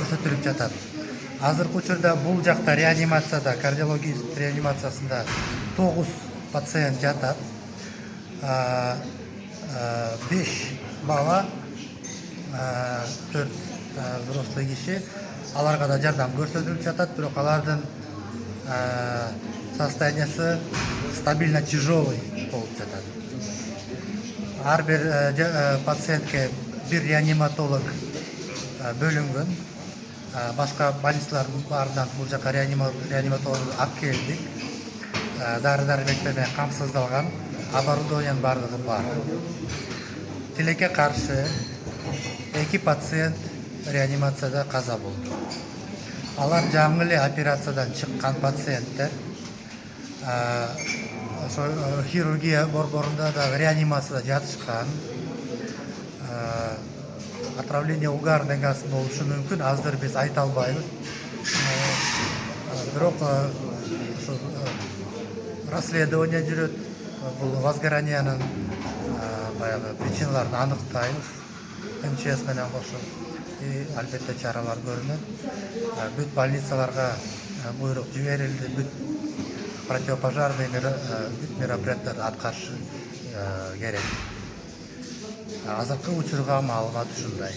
көрсөтүлүп жатат. Азыркы учурда бул жакта реанимацияда, кардиология реанимациясында 9 пациент жатат. 5 бала, 4 взрослый киши. Аларга да жардам көрсөтүлүп жатат, бирок алардын состояниясы стабильно тяжелый болуп жатат. Ар бир пациентке бир реаниматолог бөлүнгөн. Башка больницалардын баарынан бул жака реаниматолог алып келдик. Дары-дармектер менен камсыздалган, оборудованиянын баардыгы бар. Тилекке каршы 2 пациент реанимацияда каза болду. Алар жаңы эле операциядан чыккан пациенттер. Хирургия борборунда да реанимацияда жатышкан. Отравление угарной газы болушу мүмкүн, азыр биз айта албайбыз. Бирок расследование жүрөт. Бул возгораниянын баягы причиналарын аныктайбыз. МЧС менен кошо албетте чаралар көрүнөт. Бүт больницаларга буйрук жиберилди, бүт противопожарный бүт мероприятияларды аткарышы керек. Азыркы учурга маалымат ушундай.